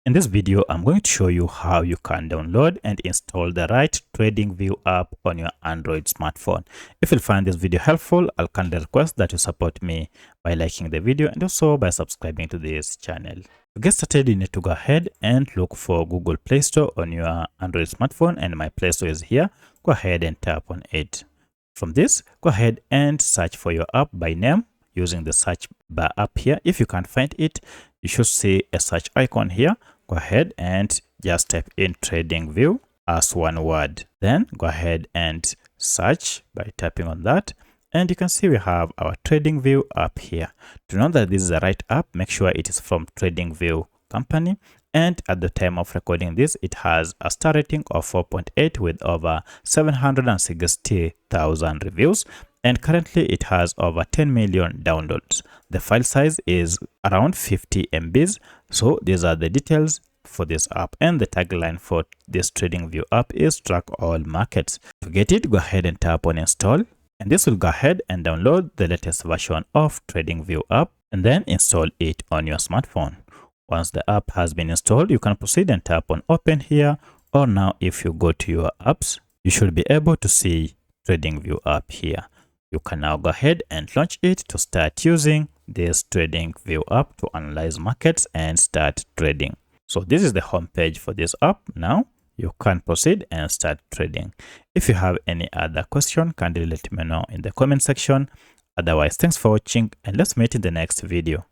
In this video, I'm going to show you how you can download and install the right TradingView app on your Android smartphone. If you find this video helpful, I'll kindly request that you support me by liking the video and also by subscribing to this channel. To get started, you need to go ahead and look for Google Play Store on your Android smartphone, and my Play Store is here. Go ahead and tap on it. From this, go ahead and search for your app by name using the search bar up here. If you can't find it, you should see a search icon here. Go ahead and just type in TradingView as one word. Then go ahead and search by tapping on that. And you can see we have our TradingView app here. To know that this is the right app, make sure it is from TradingView company. And at the time of recording this, it has a star rating of 4.8 with over 760,000 reviews. And currently it has over 10 million downloads. The file size is around 50 MBs. So these are the details for this app, and the tagline for this TradingView app is track all markets. To get it, go ahead and tap on install, and this will go ahead and download the latest version of TradingView app and then install it on your smartphone. Once the app has been installed, you can proceed and tap on open here, or now if you go to your apps, you should be able to see TradingView app here. You can now go ahead and launch it to start using this TradingView app to analyze markets and start trading. So this is the home page for this app. Now you can proceed and start trading. If you have any other question, kindly let me know in the comment section. Otherwise, thanks for watching, and let's meet in the next video.